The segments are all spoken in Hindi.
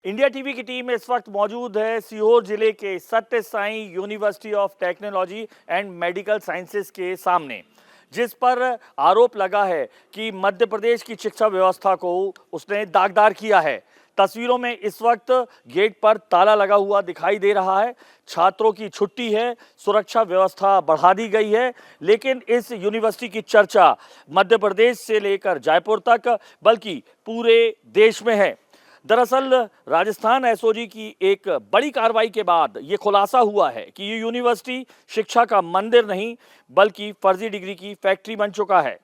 इंडिया टीवी की टीम इस वक्त मौजूद है सीहोर जिले के सत्य Sai university of technology and medical sciences के सामने, जिस पर आरोप लगा है कि मध्य प्रदेश की शिक्षा व्यवस्था को उसने दागदार किया है। तस्वीरों में इस वक्त गेट पर ताला लगा हुआ दिखाई दे रहा है। छात्रों की छुट्टी है, सुरक्षा व्यवस्था बढ़ा दी गई है, लेकिन इस यूनिवर्सिटी की चर्चा मध्य प्रदेश से लेकर जयपुर तक बल्कि पूरे देश में है। दरअसल राजस्थान एसओजी की एक बड़ी कार्रवाई के बाद ये खुलासा हुआ है कि ये यूनिवर्सिटी शिक्षा का मंदिर नहीं बल्कि फर्जी डिग्री की फैक्ट्री बन चुका है।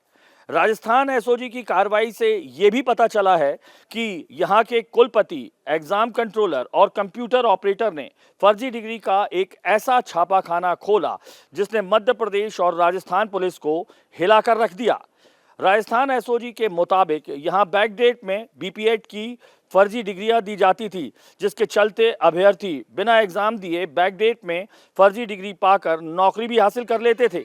राजस्थान एसओजी की कार्रवाई से ये भी पता चला है कि यहाँ के कुलपति, एग्जाम कंट्रोलर और कंप्यूटर ऑपरेटर ने फर्जी डिग्री का एक ऐसा छापाखाना खोला जिसने मध्य प्रदेश और राजस्थान पुलिस को हिलाकर रख दिया। राजस्थान एसओजी के मुताबिक यहाँ बैकडेट में बीपीएड की फर्जी डिग्रियां दी जाती थी, जिसके चलते अभ्यर्थी बिना एग्जाम दिए बैकडेट में फर्जी डिग्री पाकर नौकरी भी हासिल कर लेते थे।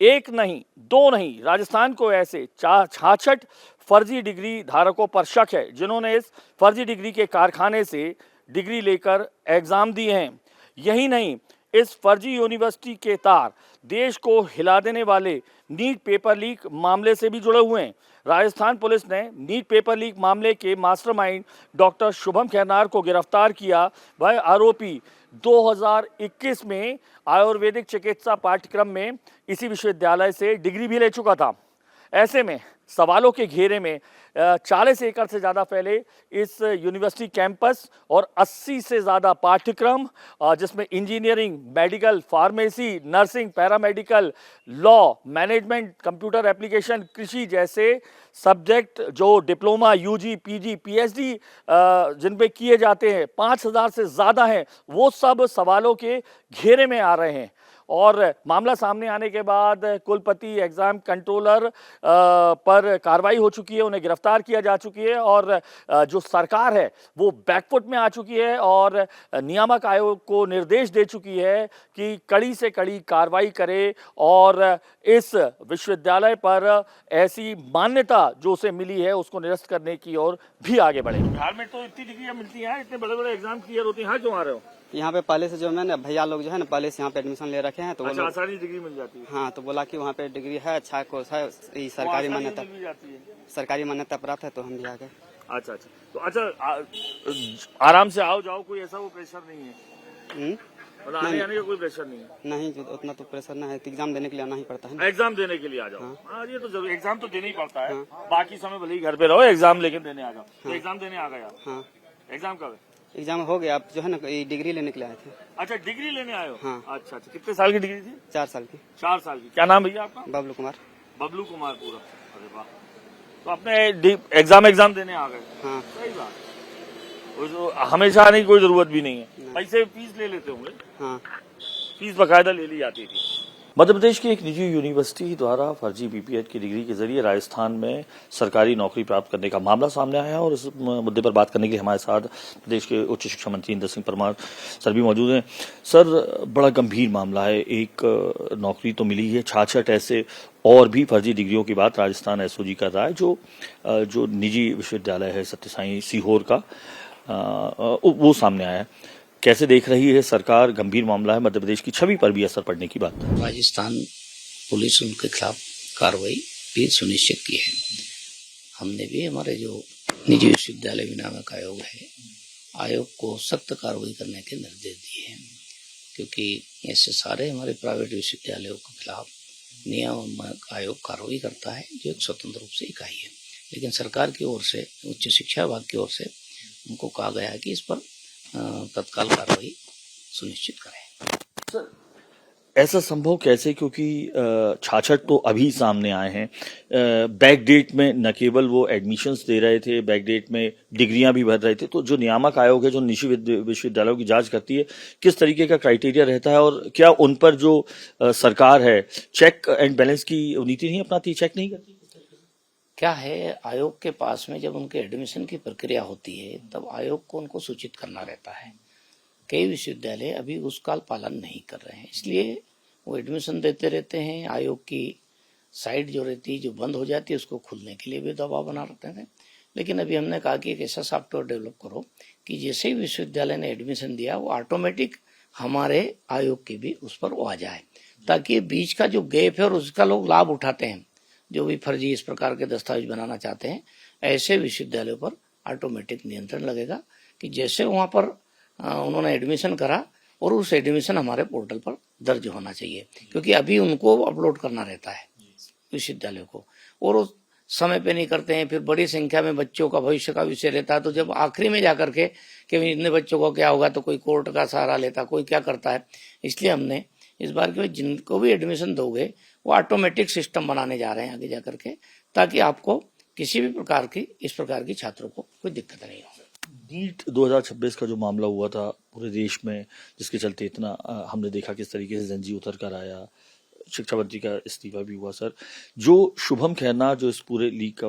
एक नहीं, दो नहीं, राजस्थान को ऐसे 66 फर्जी डिग्री धारकों पर शक है जिन्होंने इस फर्जी डिग्री के कारखाने से डिग्री लेकर एग्जाम दिए हैं। यही नहीं, इस फर्जी यूनिवर्सिटी के तार देश को हिला देने वाले नीट पेपर लीक मामले से भी जुड़े हुए हैं। राजस्थान पुलिस ने नीट पेपर लीक मामले के मास्टरमाइंड डॉक्टर शुभम खैरनार को गिरफ्तार किया। वह आरोपी 2021 में आयुर्वेदिक चिकित्सा पाठ्यक्रम में इसी विश्वविद्यालय से डिग्री भी ले चुका था। ऐसे में सवालों के घेरे में 40 एकड़ से ज़्यादा फैले इस यूनिवर्सिटी कैंपस और 80 से ज़्यादा पाठ्यक्रम, जिसमें engineering, medical, pharmacy, nursing, paramedical, law, management, computer application, कृषि जैसे सब्जेक्ट जो डिप्लोमा, यूजी, पीजी, पीएचडी जिन पे किए जाते हैं 5000 से ज़्यादा हैं, वो सब सवालों के घेरे में आ रहे हैं। और मामला सामने आने के बाद कुलपति, एग्जाम कंट्रोलर पर कार्रवाई हो चुकी है, उन्हें गिरफ्तार किया जा चुकी है और जो सरकार है वो बैकफुट में आ चुकी है और नियामक आयोग को निर्देश दे चुकी है कि कड़ी से कड़ी कार्रवाई करे और इस विश्वविद्यालय पर ऐसी मान्यता जो उसे मिली है उसको निरस्त करने की ओर भी आगे बढ़े। बिहार में तो इतनी डिग्रियां मिलती हैं, इतने बड़े बड़े एग्जाम क्लियर होते हैं, क्यों आ रहे हो? यहाँ पे पहले से जो मैंने भैया लोग जो है ना पहले से यहाँ पे एडमिशन ले रखे हैं, तो अच्छा, आसानी डिग्री मिल जाती है। हाँ, तो बोला कि वहाँ पे डिग्री है, अच्छा कोर्स है, सरकारी मान्यता, सरकारी मान्यता प्राप्त है, तो हम भी आ गए। अच्छा, तो अच्छा, आराम से आओ जाओ, कोई ऐसा वो प्रेशर नहीं है? मतलब आने का कोई प्रेशर नहीं है? नहीं, उतना तो प्रेशर नहीं है, एग्जाम देने के लिए आना ही पड़ता है। एग्जाम देने के लिए आ जाओ। हाँ, ये तो जरूर, एग्जाम तो देना ही पड़ता है। बाकी समय भले ही घर पे रहो, एग्जाम लेके देने आ जाओ। तो एग्जाम देने आ गया? हाँ। एग्जाम कब है? एग्जाम हो गया, आप जो है ना डिग्री लेने के लिए आए थे। अच्छा, डिग्री लेने आए हो? हाँ। अच्छा, कितने साल की डिग्री थी? 4 साल की। 4 साल की। क्या नाम भैया आपका? बबलू कुमार। बबलू कुमार पूरा? अरे वाह, तो अपने एग्जाम देने आ गए? हाँ। सही बात, हमेशा आने की कोई जरूरत भी नहीं है। पैसे फीस ले लेते होंगे? हाँ, फीस बकायदा ले ली जाती थी। मध्य प्रदेश की एक निजी यूनिवर्सिटी द्वारा फर्जी बीपीएड की डिग्री के जरिए राजस्थान में सरकारी नौकरी प्राप्त करने का मामला सामने आया है और इस मुद्दे पर बात करने के लिए हमारे साथ प्रदेश के उच्च शिक्षा मंत्री इंदर सिंह परमार सर भी मौजूद हैं। सर, बड़ा गंभीर मामला है, एक नौकरी तो मिली है, 66 ऐसे और भी फर्जी डिग्रियों की बात राजस्थान एसओजी कर रहा है। जो निजी विश्वविद्यालय है सत्य साई सीहोर का, वो सामने आया है। कैसे देख रही है सरकार? गंभीर मामला है, मध्य प्रदेश की छवि पर भी असर पड़ने की बात है। राजस्थान पुलिस उनके खिलाफ कार्रवाई भी सुनिश्चित की है। हमने भी हमारे जो निजी विश्वविद्यालय नियामक आयोग है, आयोग को सख्त कार्रवाई करने के निर्देश दिए हैं, क्योंकि ऐसे सारे हमारे प्राइवेट विश्वविद्यालयों के खिलाफ नियामक आयोग कार्रवाई करता है, जो एक स्वतंत्र रूप से इकाई है। लेकिन सरकार की ओर से, उच्च शिक्षा विभाग की ओर से उनको कहा गया है कि इस पर तत्काल कार्रवाई सुनिश्चित करें। सर, ऐसा संभव कैसे? क्योंकि 66 तो अभी सामने आए हैं। बैकडेट में न केवल वो एडमिशन्स दे रहे थे, बैकडेट में डिग्रियां भी भर रहे थे। तो जो नियामक आयोग है, जो निजी विश्वविद्यालयों की जांच करती है, किस तरीके का क्राइटेरिया रहता है और क्या उन पर जो सरकार है चेक एंड बैलेंस की नीति नहीं अपनाती, चेक नहीं करती? क्या है, आयोग के पास में जब उनके एडमिशन की प्रक्रिया होती है तब आयोग को उनको सूचित करना रहता है। कई विश्वविद्यालय अभी उसका पालन नहीं कर रहे हैं, इसलिए वो एडमिशन देते रहते हैं। आयोग की साइट जो रहती है, जो बंद हो जाती है, उसको खुलने के लिए भी दबाव बना रहते हैं। लेकिन अभी हमने कहा कि एक ऐसा सॉफ्टवेयर डेवलप करो कि जैसे ही विश्वविद्यालय ने एडमिशन दिया वो ऑटोमेटिक हमारे आयोग के भी उस पर वो आ जाए, ताकि बीच का जो गैप है और उसका लोग लाभ उठाते हैं, जो भी फर्जी इस प्रकार के दस्तावेज बनाना चाहते हैं, ऐसे विश्वविद्यालयों पर ऑटोमेटिक नियंत्रण लगेगा कि जैसे वहां पर उन्होंने एडमिशन करा और उस एडमिशन हमारे पोर्टल पर दर्ज होना चाहिए, क्योंकि अभी उनको अपलोड करना रहता है विश्वविद्यालय को, और उस समय पे नहीं करते हैं। फिर बड़ी संख्या में बच्चों का भविष्य का विषय रहता है, तो जब आखिरी में जाकर के कि इतने बच्चों को क्या होगा, तो कोई कोर्ट का सहारा लेता, कोई क्या करता है। इसलिए हमने इस बार के जिनको भी एडमिशन दोगे वो ऑटोमेटिक सिस्टम बनाने जा रहे हैं आगे जाकर के, ताकि आपको किसी भी प्रकार की इस प्रकार की छात्रों को कोई दिक्कत नहीं हो। नीट 2026 का जो मामला हुआ था पूरे देश में, जिसके चलते इतना हमने देखा किस तरीके से जंजीर उतर कर आया, शिक्षा मंत्री का इस्तीफा भी हुआ। सर, जो शुभम खैरना जो इस पूरे लीग का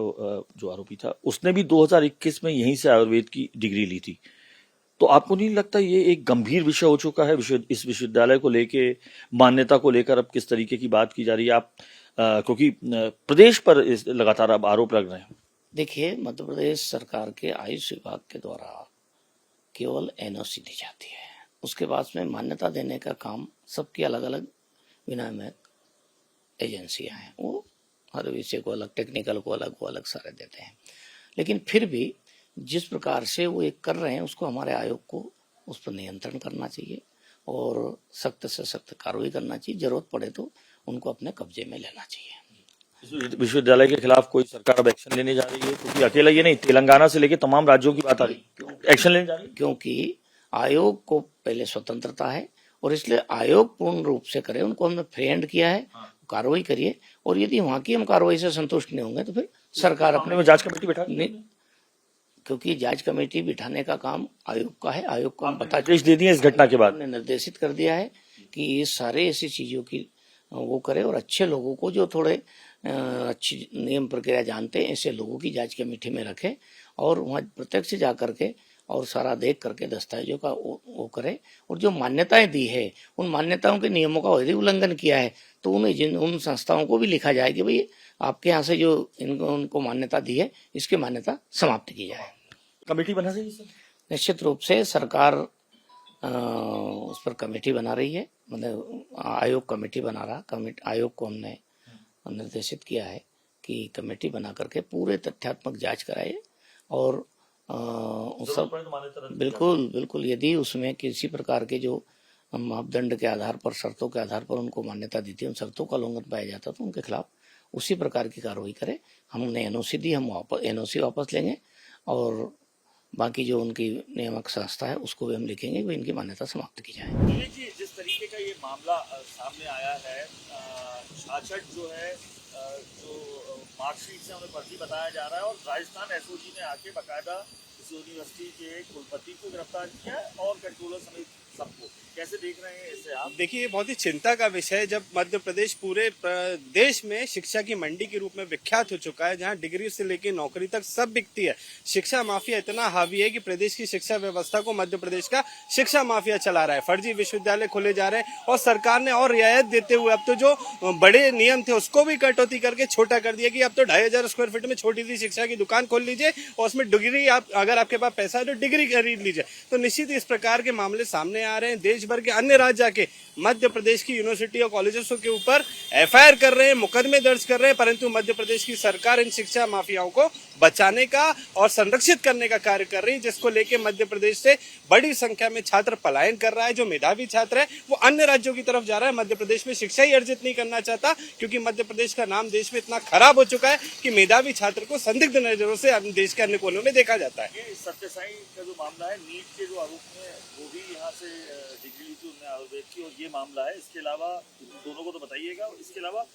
जो आरोपी था, उसने भी 2021 में यहीं से आयुर्वेद की डिग्री ली थी, तो आपको नहीं लगता ये एक गंभीर विषय हो चुका है इस विश्वविद्यालय को लेके, मान्यता को लेकर अब किस तरीके की बात की जा रही है? आप क्योंकि प्रदेश पर लगातार अब आरोप लग रहे हैं। देखिए, मध्य प्रदेश सरकार के आयुष विभाग के द्वारा केवल एनओसी दी जाती है, उसके बाद में मान्यता देने का काम सबकी अलग अलग विनियामक एजेंसियां हैं, वो हर विषय को अलग, टेक्निकल को अलग सारे देते हैं। लेकिन फिर भी जिस प्रकार से वो एक कर रहे हैं, उसको हमारे आयोग को उस पर नियंत्रण करना चाहिए और सख्त से सख्त कार्रवाई करना चाहिए। जरूरत पड़े तो उनको अपने कब्जे में लेना चाहिए। विश्वविद्यालय के खिलाफ कोई सरकार अब एक्शन लेने जा रही है? क्योंकि अकेला ये नहीं, तेलंगाना से लेकर तमाम राज्यों की बात आ रही है, एक्शन लेने जा रही है। क्योंकि आयोग को पहले स्वतंत्रता है और इसलिए आयोग पूर्ण रूप से करे, उनको हमने फ्रेंड किया है, कार्रवाई करिए, और यदि वहां की हम कार्रवाई से संतुष्ट नहीं होंगे तो फिर सरकार अपने में जांच कमेटी बैठा, क्योंकि जांच कमेटी बिठाने का काम आयोग का है। आयोग को हम निर्देश दे दिए इस घटना के बाद, निर्देशित कर दिया है कि ये सारे ऐसी चीजों की वो करे, और अच्छे लोगों को जो थोड़े अच्छी नियम प्रक्रिया जानते हैं ऐसे लोगों की जांच कमेटी में रखे, और वहाँ प्रत्यक्ष जा करके और सारा देख करके दस्तावेजों का वो करे, और जो मान्यताएं दी है उन मान्यताओं के नियमों का यदि उल्लंघन किया है तो उन संस्थाओं को भी लिखा जाए कि भाई आपके यहाँ से जो उनको मान्यता दी है इसकी मान्यता समाप्त की जाए। कमेटी बना रही है? निश्चित रूप से सरकार उस पर कमेटी बना रही है, मतलब आयोग कमेटी बना रहा। आयोग को हमने निर्देशित किया है कि कमेटी बना करके पूरे तथ्यात्मक जांच कराए, और सब बिल्कुल यदि उसमें किसी प्रकार के जो मापदंड के आधार पर, शर्तों के आधार पर उनको मान्यता दी थी, उन शर्तों का उल्लंघन पाया जाता तो उनके खिलाफ उसी प्रकार की कार्रवाई करे। हमने एनओसी दी, हम एनओसी वापस लेंगे, और बाकी जो उनकी नियामक संस्था है उसको भी हम लिखेंगे कि इनकी मान्यता समाप्त की जाए। जिस तरीके का ये मामला सामने आया है, छाछठ जो है, जो मार्कशीट से हमें फर्जी बताया जा रहा है, और राजस्थान एसओजी ने आके बाकायदा इस यूनिवर्सिटी के कुलपति को गिरफ्तार किया और कंट्रोलर समेत सबको। कैसे देख रहे हैं इसे आप? देखिए, बहुत ही चिंता का विषय है जब मध्य प्रदेश पूरे देश में शिक्षा की मंडी के रूप में विख्यात हो चुका है, जहां डिग्री से लेकर नौकरी तक सब बिकती है। शिक्षा माफिया इतना हावी है कि प्रदेश की शिक्षा व्यवस्था को मध्य प्रदेश का शिक्षा माफिया चला रहा है। फर्जी विश्वविद्यालय खोले जा रहे हैं, और सरकार ने और रियायत देते हुए अब तो जो बड़े नियम थे उसको भी कटौती करके छोटा कर दिया कि अब तो 2500 स्क्वायर फीट में छोटी सी शिक्षा की दुकान खोल लीजिए, और उसमें डिग्री, आप अगर आपके पास पैसा है तो डिग्री खरीद लीजिए। तो निश्चित इस प्रकार के मामले सामने आ रहे हैं। देश भर के अन्य राज्य के मध्य प्रदेश की यूनिवर्सिटी और कॉलेजों के ऊपर एफआईआर कर रहे हैं, मुकदमे दर्ज कर रहे हैं, परंतु मध्य प्रदेश की सरकार इन शिक्षा माफियाओं को बचाने का और संरक्षित करने का कार्य कर रही है, जिसको लेके मध्य प्रदेश से बड़ी संख्या में छात्र पलायन कर रहा है। जो मेधावी छात्र है वो अन्य राज्यों की तरफ जा रहा है, मध्य प्रदेश में शिक्षा ही अर्जित नहीं करना चाहता, क्योंकि मध्य प्रदेश का नाम देश में इतना खराब हो चुका है कि मेधावी छात्र को संदिग्ध नजरों से देश के अन्य कोनों में देखा जाता है। सत्यसाई का जो मामला है, नीट के जो आरोप में वो भी यहाँ से डिग्री ली थी उन्होंने आयुर्वेद की, और ये मामला है, इसके अलावा दोनों को तो बताइएगा, इसके अलावा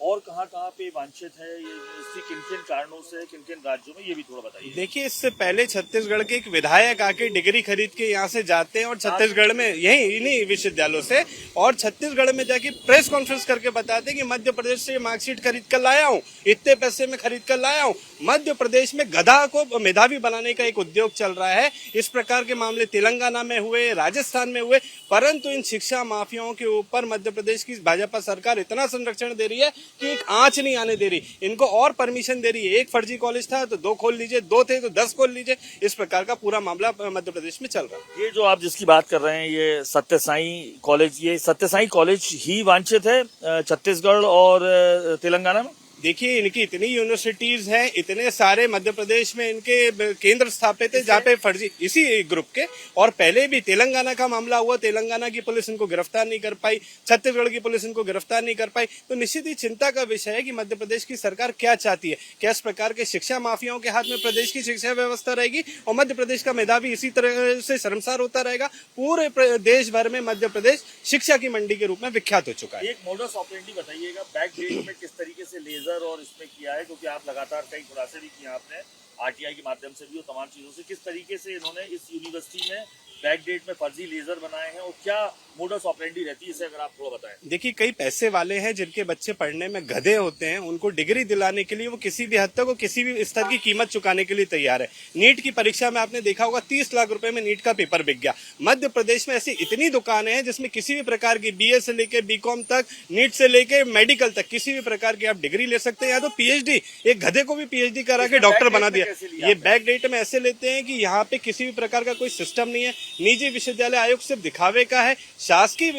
और कहाँ पे वांछित है ये यूनिवर्सिटी, किन किन कारणों से, किन किन राज्यों में, ये भी थोड़ा बताइए। देखिए, इससे पहले छत्तीसगढ़ के एक विधायक आके डिग्री खरीद के यहाँ से जाते हैं, और छत्तीसगढ़ में यही इन्हीं विश्वविद्यालयों से, और छत्तीसगढ़ में जाके प्रेस कॉन्फ्रेंस करके बताते हैं कि मध्य प्रदेश से मार्कशीट खरीद कर लाया हूँ, इतने पैसे में खरीद कर लाया हूँ। मध्य प्रदेश में गधा को मेधावी बनाने का एक उद्योग चल रहा है। इस प्रकार के मामले तेलंगाना में हुए, राजस्थान में हुए, परंतु इन शिक्षा माफियाओं के ऊपर मध्य प्रदेश की भाजपा सरकार इतना संरक्षण दे रही है कि एक आंच नहीं आने दे रही। इनको और परमिशन दे रही है। एक फर्जी कॉलेज था तो 2 खोल लीजिए, 2 थे तो 10 खोल लीजिए। इस प्रकार का पूरा मामला मध्य प्रदेश में चल रहा है। ये जो आप जिसकी बात कर रहे हैं, ये सत्य साई कॉलेज, ये सत्य साई कॉलेज ही वांछित है छत्तीसगढ़ और तेलंगाना में? देखिए, इनकी इतनी यूनिवर्सिटीज हैं, इतने सारे मध्य प्रदेश में इनके केंद्र स्थापित है जहाँ पे फर्जी इसी ग्रुप के, और पहले भी तेलंगाना का मामला हुआ, तेलंगाना की पुलिस इनको गिरफ्तार नहीं कर पाई, छत्तीसगढ़ की पुलिस इनको गिरफ्तार नहीं कर पाई। तो निश्चित ही चिंता का विषय है कि मध्य प्रदेश की सरकार क्या चाहती है। क्या इस प्रकार के शिक्षा माफियाओं के हाथ में प्रदेश की शिक्षा व्यवस्था रहेगी और मध्य प्रदेश का मेधावी इसी तरह से शर्मसार होता रहेगा? पूरे देश भर में मध्य प्रदेश शिक्षा की मंडी के रूप में विख्यात हो चुका है। एक मोडस ऑपरेंडी बताइएगा, बैकडेट में किस तरीके से लेजर और इसमें किया है, क्योंकि आप लगातार कई खुलासे भी किए आपने आरटीआई के माध्यम से भी और तमाम चीजों से, किस तरीके से इन्होंने इस यूनिवर्सिटी में बैकडेट में फर्जी लेजर बनाए हैं और क्या मोडस ऑपरेंडी रहती है, इसे अगर आप थोड़ा बताएं। देखिए, कई पैसे वाले हैं जिनके बच्चे पढ़ने में गधे होते हैं, उनको डिग्री दिलाने के लिए वो किसी भी हद तक वो किसी भी स्तर की कीमत चुकाने के लिए तैयार है। नीट की परीक्षा में आपने देखा होगा 30 लाख रुपए में नीट का पेपर बिक गया। मध्य प्रदेश में ऐसी इतनी दुकानें हैं जिसमें किसी भी प्रकार की बीए से लेके बीकॉम तक, नीट से लेके मेडिकल तक किसी भी प्रकार की आप डिग्री ले सकते हैं। या तो पीएचडी, एक गधे को भी पीएचडी करा के डॉक्टर बना दिया। ये बैकडेट में ऐसे लेते हैं कि यहाँ पे किसी भी प्रकार का कोई सिस्टम नहीं है। निजी विश्वविद्यालय आयोग सिर्फ दिखावे का है। शासकीय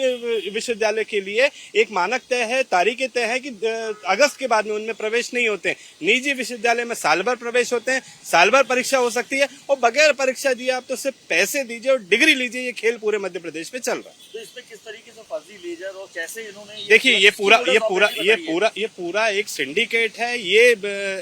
विश्वविद्यालय के लिए एक मानक तय है, तारीखें तय है कि अगस्त के बाद में उनमें प्रवेश नहीं होते हैं। निजी विश्वविद्यालय में साल भर प्रवेश होते हैं, साल भर परीक्षा हो सकती है और बगैर परीक्षा दिए आप तो सिर्फ पैसे दीजिए और डिग्री लीजिए। ये खेल पूरे मध्य प्रदेश में चल रहा है। तो इसमें किस तरीके से फर्जी लेजर और कैसे इन्होंने, देखिए, ये पूरा एक सिंडिकेट है। ये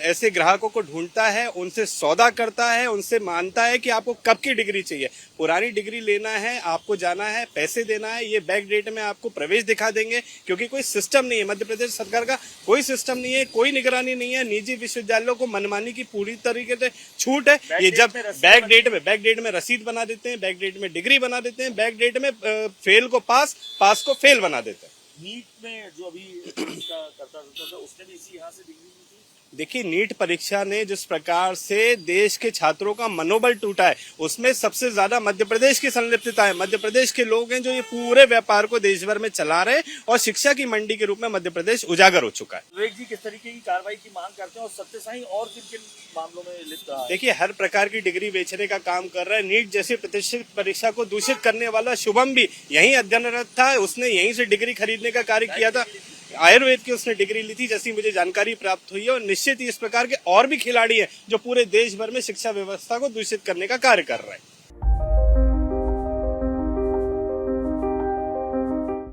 ऐसे ग्राहकों को ढूंढता है, उनसे सौदा करता है, उनसे मानता है कि आपको कब की डिग्री चाहिए। पुरानी डिग्री लेना है, आपको जाना है, पैसे देना है। ये बैकडेट में आपको प्रवेश दिखा देंगे, क्योंकि कोई सिस्टम नहीं है। मध्य प्रदेश सरकार का कोई सिस्टम नहीं है, कोई निगरानी नहीं है। निजी विश्वविद्यालयों को मनमानी की पूरी तरीके से छूट है। ये जब बैकडेट में रसीद बना देते हैं, बैकडेट में डिग्री बना देते हैं, बैकडेट में फेल को पास को फेल बना देते हैं। नीट में जो अभी इसका करता था उसने भी इसी यहाँ से डिग्री ली थी। देखिए, नीट परीक्षा ने जिस प्रकार से देश के छात्रों का मनोबल टूटा है, उसमें सबसे ज्यादा मध्य प्रदेश की संलिप्तता है। मध्य प्रदेश के लोग हैं जो ये पूरे व्यापार को देश भर में चला रहे हैं और शिक्षा की मंडी के रूप में मध्य प्रदेश उजागर हो चुका है। विवेक जी, किस तरीके की कार्रवाई की मांग करते हैं और सत्य साई और किन किन मामलों में लिप्त रहा है? देखिए, हर प्रकार की डिग्री बेचने का काम कर रहा है। नीट जैसी प्रतिष्ठित परीक्षा को दूषित करने वाला शुभम भी यहीं अध्ययनरत था। उसने यहीं से डिग्री खरीदने का कार्य किया था। आयुर्वेद की उसने डिग्री ली थी, जैसी मुझे जानकारी प्राप्त हुई है। और निश्चित ही इस प्रकार के और भी खिलाड़ी हैं जो पूरे देश भर में शिक्षा व्यवस्था को दूषित करने का कार्य कर रहे हैं।